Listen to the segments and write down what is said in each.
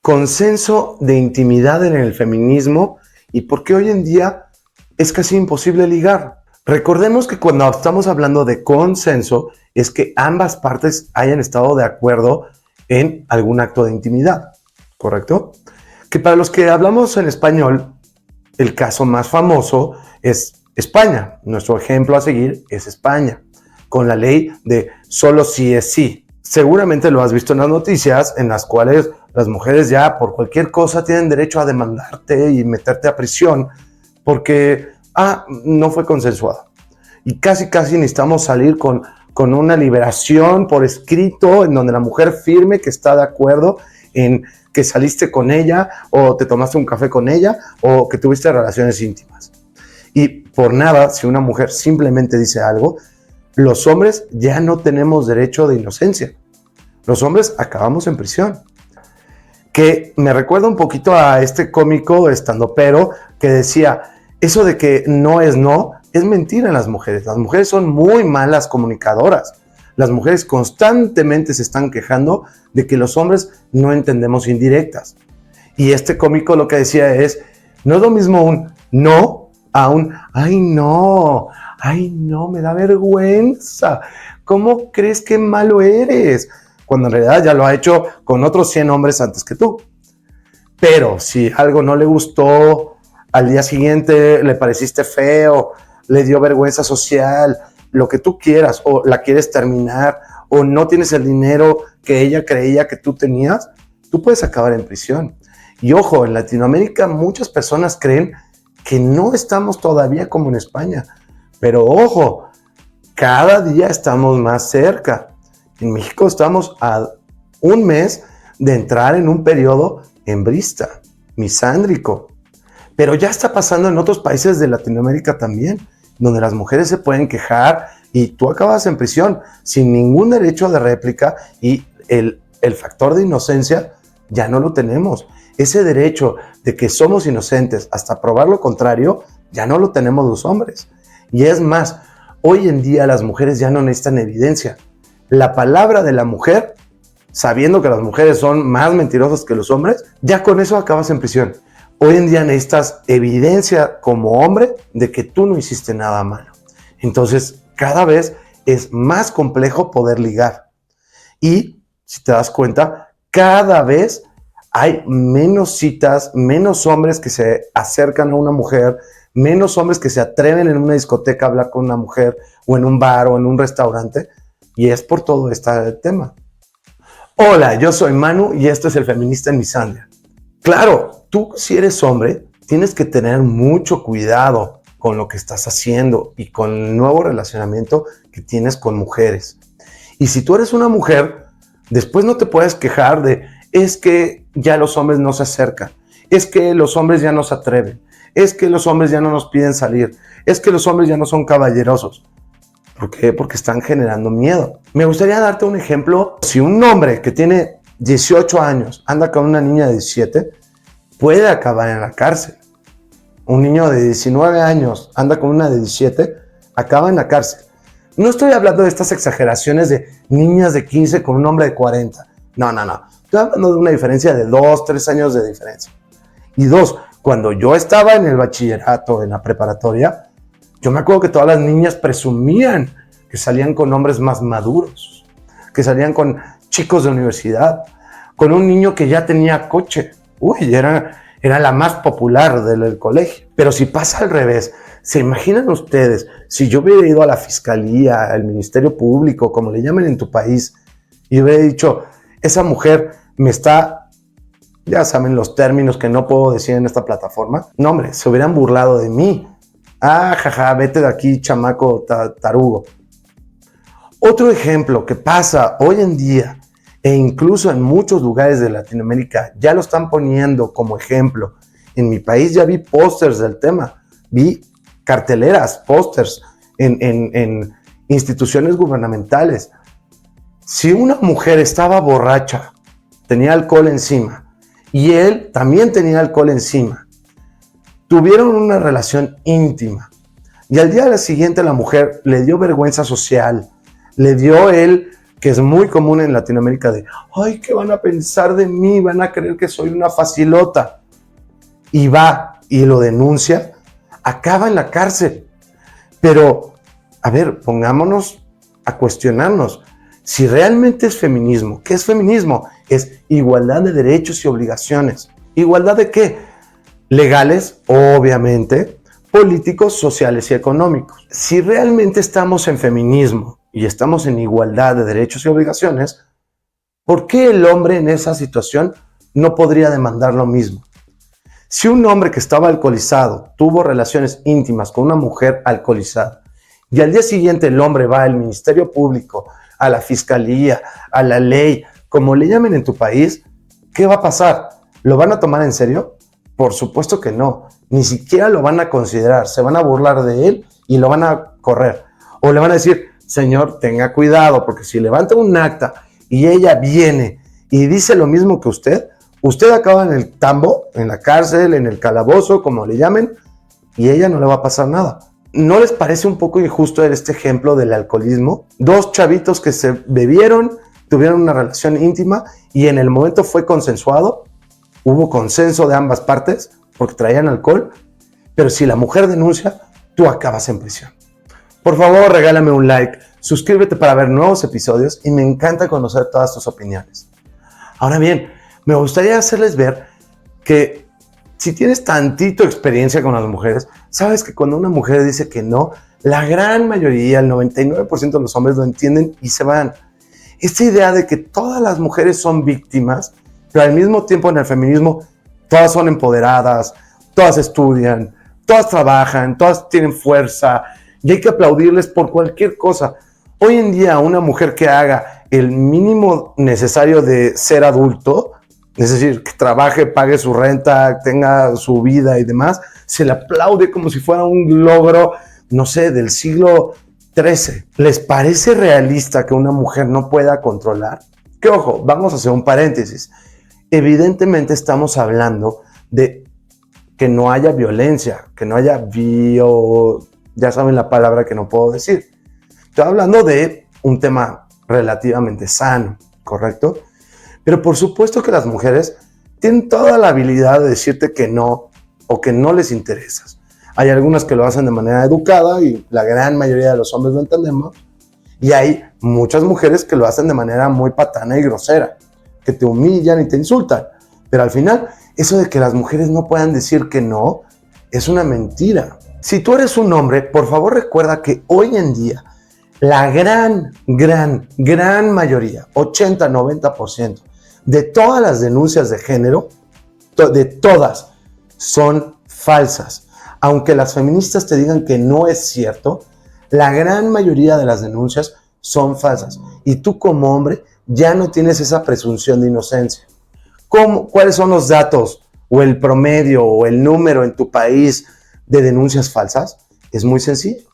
consenso de intimidad en el feminismo y por qué hoy en día es casi imposible ligar. Recordemos que cuando estamos hablando de consenso es que ambas partes hayan estado de acuerdo en algún acto de intimidad, ¿correcto? Que para los que hablamos en español, el caso más famoso es España. Nuestro ejemplo a seguir es España, con la ley de solo sí es sí. Seguramente lo has visto en las noticias, en las cuales las mujeres ya por cualquier cosa tienen derecho a demandarte y meterte a prisión porque no fue consensuado. Y casi necesitamos salir con una liberación por escrito en donde la mujer firme que está de acuerdo en que saliste con ella o te tomaste un café con ella o que tuviste relaciones íntimas. Y por nada, si una mujer simplemente dice algo, los hombres ya no tenemos derecho de inocencia. Los hombres acabamos en prisión. Que me recuerda un poquito a este cómico estandopero que decía, eso de que no es no, es mentira en las mujeres. Las mujeres son muy malas comunicadoras. Las mujeres constantemente se están quejando de que los hombres no entendemos indirectas. Y este cómico lo que decía es, no es lo mismo un no a un ay no, me da vergüenza. ¿Cómo crees que malo eres? Cuando en realidad ya lo ha hecho con otros 100 hombres antes que tú. Pero si algo no le gustó, al día siguiente le pareciste feo, le dio vergüenza social, lo que tú quieras, o la quieres terminar, o no tienes el dinero que ella creía que tú tenías, tú puedes acabar en prisión. Y ojo, en Latinoamérica muchas personas creen que no estamos todavía como en España. Pero ojo, cada día estamos más cerca. En México estamos a un mes de entrar en un periodo hembrista, misándrico. Pero ya está pasando en otros países de Latinoamérica también, donde las mujeres se pueden quejar y tú acabas en prisión sin ningún derecho de réplica y el factor de inocencia ya no lo tenemos. Ese derecho de que somos inocentes hasta probar lo contrario, ya no lo tenemos los hombres. Y es más, hoy en día las mujeres ya no necesitan evidencia. La palabra de la mujer, sabiendo que las mujeres son más mentirosas que los hombres, ya con eso acabas en prisión. Hoy en día necesitas evidencia como hombre de que tú no hiciste nada malo. Entonces, cada vez es más complejo poder ligar. Y, si te das cuenta, cada vez hay menos citas, menos hombres que se acercan a una mujer, menos hombres que se atreven en una discoteca a hablar con una mujer, o en un bar, o en un restaurante. Y es por todo este tema. Hola, yo soy Manu y esto es El Feminista en Misandria. Claro, tú si eres hombre, tienes que tener mucho cuidado con lo que estás haciendo y con el nuevo relacionamiento que tienes con mujeres. Y si tú eres una mujer, después no te puedes quejar de, es que ya los hombres no se acercan, es que los hombres ya no se atreven, es que los hombres ya no nos piden salir, es que los hombres ya no son caballerosos. ¿Por qué? Porque están generando miedo. Me gustaría darte un ejemplo. Si un hombre que tiene 18 años anda con una niña de 17, puede acabar en la cárcel. Un niño de 19 años anda con una de 17, acaba en la cárcel. No estoy hablando de estas exageraciones de niñas de 15 con un hombre de 40. No. Estoy hablando de una diferencia de 2, 3 años de diferencia. Y 2, cuando yo estaba en el bachillerato, en la preparatoria, yo me acuerdo que todas las niñas presumían que salían con hombres más maduros, que salían con chicos de universidad, con un niño que ya tenía coche. Uy, era la más popular del colegio. Pero si pasa al revés, ¿se imaginan ustedes si yo hubiera ido a la fiscalía, al Ministerio Público, como le llaman en tu país, y hubiera dicho, esa mujer me está, ya saben los términos que no puedo decir en esta plataforma? No, hombre, se hubieran burlado de mí. Jaja, vete de aquí, chamaco tarugo. Otro ejemplo que pasa hoy en día, e incluso en muchos lugares de Latinoamérica, ya lo están poniendo como ejemplo. En mi país ya vi pósters del tema, vi carteleras, pósters en instituciones gubernamentales. Si una mujer estaba borracha, tenía alcohol encima, y él también tenía alcohol encima, tuvieron una relación íntima y al día siguiente la mujer le dio vergüenza social, le dio él que es muy común en Latinoamérica de, ay, ¿qué van a pensar de mí? Van a creer que soy una facilota. Y va y lo denuncia, acaba en la cárcel. Pero, a ver, pongámonos a cuestionarnos. Si realmente es feminismo, ¿qué es feminismo? Es igualdad de derechos y obligaciones. ¿Igualdad de qué? Legales, obviamente, políticos, sociales y económicos. Si realmente estamos en feminismo y estamos en igualdad de derechos y obligaciones, ¿por qué el hombre en esa situación no podría demandar lo mismo? Si un hombre que estaba alcoholizado tuvo relaciones íntimas con una mujer alcoholizada y al día siguiente el hombre va al Ministerio Público, a la Fiscalía, a la ley, como le llamen en tu país, ¿qué va a pasar? ¿Lo van a tomar en serio? Por supuesto que no. Ni siquiera lo van a considerar. Se van a burlar de él y lo van a correr. O le van a decir, señor, tenga cuidado, porque si levanta un acta y ella viene y dice lo mismo que usted acaba en el tambo, en la cárcel, en el calabozo, como le llamen, y a ella no le va a pasar nada. ¿No les parece un poco injusto este ejemplo del alcoholismo? Dos chavitos que se bebieron, tuvieron una relación íntima y en el momento fue consensuado, hubo consenso de ambas partes porque traían alcohol, pero si la mujer denuncia, tú acabas en prisión. Por favor, regálame un like, suscríbete para ver nuevos episodios y me encanta conocer todas tus opiniones. Ahora bien, me gustaría hacerles ver que si tienes tantito experiencia con las mujeres, sabes que cuando una mujer dice que no, la gran mayoría, el 99% de los hombres lo entienden y se van. Esta idea de que todas las mujeres son víctimas, pero al mismo tiempo en el feminismo todas son empoderadas, todas estudian, todas trabajan, todas tienen fuerza y hay que aplaudirles por cualquier cosa. Hoy en día una mujer que haga el mínimo necesario de ser adulto, es decir, que trabaje, pague su renta, tenga su vida y demás, se le aplaude como si fuera un logro, no sé, del siglo XIII. ¿Les parece realista que una mujer no pueda controlar? Que ojo, vamos a hacer un paréntesis. Evidentemente estamos hablando de que no haya violencia, que no haya ya saben la palabra que no puedo decir. Estoy hablando de un tema relativamente sano, ¿correcto? Pero por supuesto que las mujeres tienen toda la habilidad de decirte que no o que no les interesas. Hay algunas que lo hacen de manera educada y la gran mayoría de los hombres lo entendemos. Y hay muchas mujeres que lo hacen de manera muy patana y grosera, que te humillan y te insultan. Pero al final, eso de que las mujeres no puedan decir que no es una mentira. Si tú eres un hombre, por favor recuerda que hoy en día la gran mayoría, 80-90%, de todas las denuncias de género, de todas, son falsas. Aunque las feministas te digan que no es cierto, la gran mayoría de las denuncias son falsas. Y tú como hombre ya no tienes esa presunción de inocencia. ¿Cuáles son los datos o el promedio o el número en tu país de denuncias falsas? Es muy sencillo.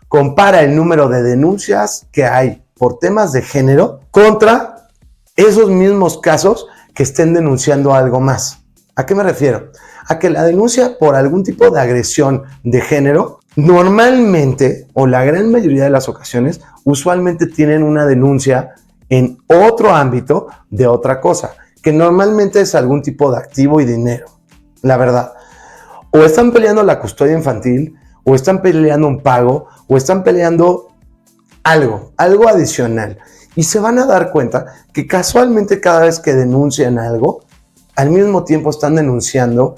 Compara el número de denuncias que hay por temas de género contra esos mismos casos que estén denunciando algo más. ¿A qué me refiero? A que la denuncia por algún tipo de agresión de género, normalmente, o la gran mayoría de las ocasiones, usualmente tienen una denuncia en otro ámbito de otra cosa, que normalmente es algún tipo de activo y dinero, la verdad. O están peleando la custodia infantil, o están peleando un pago, o están peleando algo adicional. Y se van a dar cuenta que casualmente cada vez que denuncian algo, al mismo tiempo están denunciando,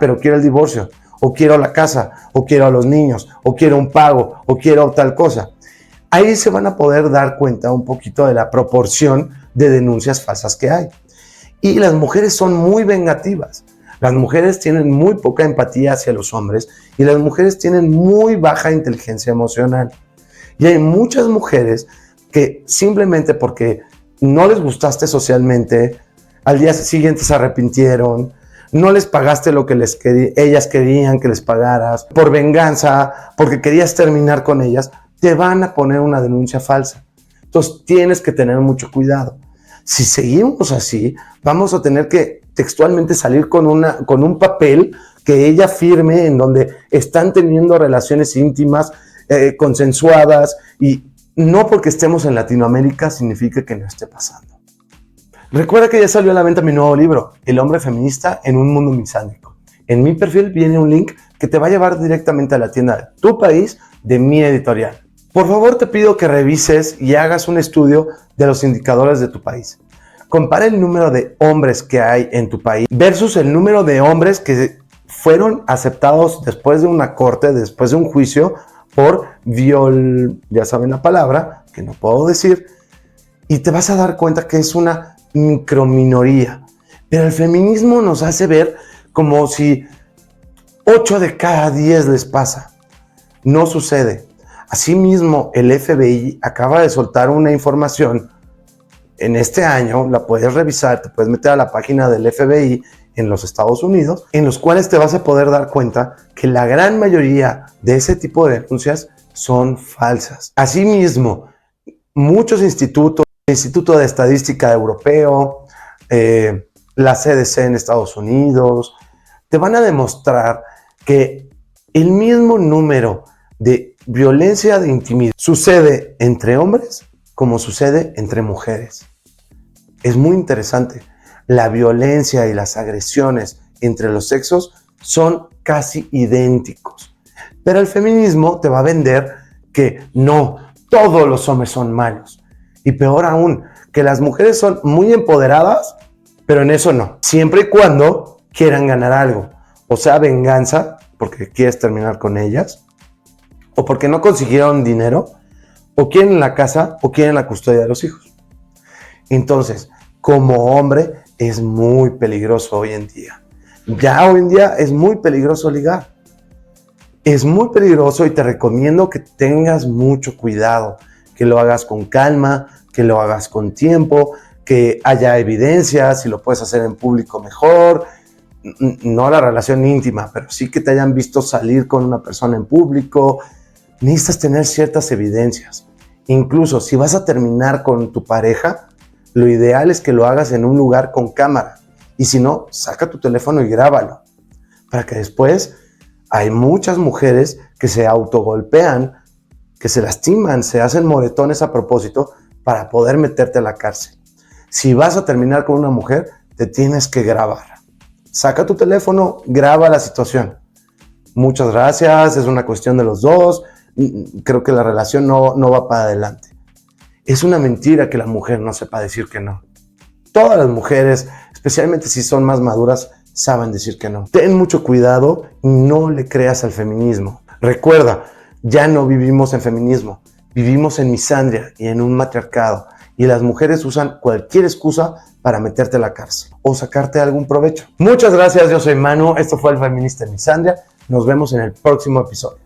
pero quiero el divorcio, o quiero la casa, o quiero a los niños, o quiero un pago, o quiero tal cosa. Ahí se van a poder dar cuenta un poquito de la proporción de denuncias falsas que hay. Y las mujeres son muy vengativas. Las mujeres tienen muy poca empatía hacia los hombres y las mujeres tienen muy baja inteligencia emocional. Y hay muchas mujeres que simplemente porque no les gustaste socialmente, al día siguiente se arrepintieron, no les pagaste lo que ellas querían que les pagaras, por venganza, porque querías terminar con ellas, te van a poner una denuncia falsa. Entonces tienes que tener mucho cuidado. Si seguimos así, vamos a tener que textualmente salir con un papel que ella firme en donde están teniendo relaciones íntimas, consensuadas, y no porque estemos en Latinoamérica significa que no esté pasando. Recuerda que ya salió a la venta mi nuevo libro, El hombre feminista en un mundo misándrico. En mi perfil viene un link que te va a llevar directamente a la tienda de tu país de mi editorial. Por favor, te pido que revises y hagas un estudio de los indicadores de tu país. Compara el número de hombres que hay en tu país versus el número de hombres que fueron aceptados después de una corte, después de un juicio, por ya saben la palabra, que no puedo decir, y te vas a dar cuenta que es una microminoría. Pero el feminismo nos hace ver como si 8 de cada 10 les pasa. No sucede. Asimismo, el FBI acaba de soltar una información en este año, la puedes revisar, te puedes meter a la página del FBI en los Estados Unidos, en los cuales te vas a poder dar cuenta que la gran mayoría de ese tipo de denuncias son falsas. Asimismo, muchos institutos, el Instituto de Estadística Europeo, la CDC en Estados Unidos, te van a demostrar que el mismo número de violencia de intimidad sucede entre hombres como sucede entre mujeres. Es muy interesante. La violencia y las agresiones entre los sexos son casi idénticos. Pero el feminismo te va a vender que no, todos los hombres son malos. Y peor aún, que las mujeres son muy empoderadas, pero en eso no. Siempre y cuando quieran ganar algo. O sea, venganza, porque quieres terminar con ellas, o porque no consiguieron dinero, o quieren la casa, o quieren la custodia de los hijos. Entonces, como hombre, es muy peligroso hoy en día. Ya hoy en día es muy peligroso ligar. Es muy peligroso y te recomiendo que tengas mucho cuidado, que lo hagas con calma, que lo hagas con tiempo, que haya evidencia, si lo puedes hacer en público mejor, no la relación íntima, pero sí que te hayan visto salir con una persona en público. Necesitas tener ciertas evidencias. Incluso si vas a terminar con tu pareja, lo ideal es que lo hagas en un lugar con cámara. Y si no, saca tu teléfono y grábalo. Para que después, hay muchas mujeres que se autogolpean, que se lastiman, se hacen moretones a propósito para poder meterte a la cárcel. Si vas a terminar con una mujer, te tienes que grabar. Saca tu teléfono, graba la situación. Muchas gracias, es una cuestión de los dos. Creo que la relación no va para adelante. Es una mentira que la mujer no sepa decir que no. Todas las mujeres, especialmente si son más maduras, saben decir que no. Ten mucho cuidado y no le creas al feminismo. Recuerda, ya no vivimos en feminismo, vivimos en misandria y en un matriarcado. Y las mujeres usan cualquier excusa para meterte a la cárcel o sacarte algún provecho. Muchas gracias, yo soy Manu, esto fue El Feminista en Misandria. Nos vemos en el próximo episodio.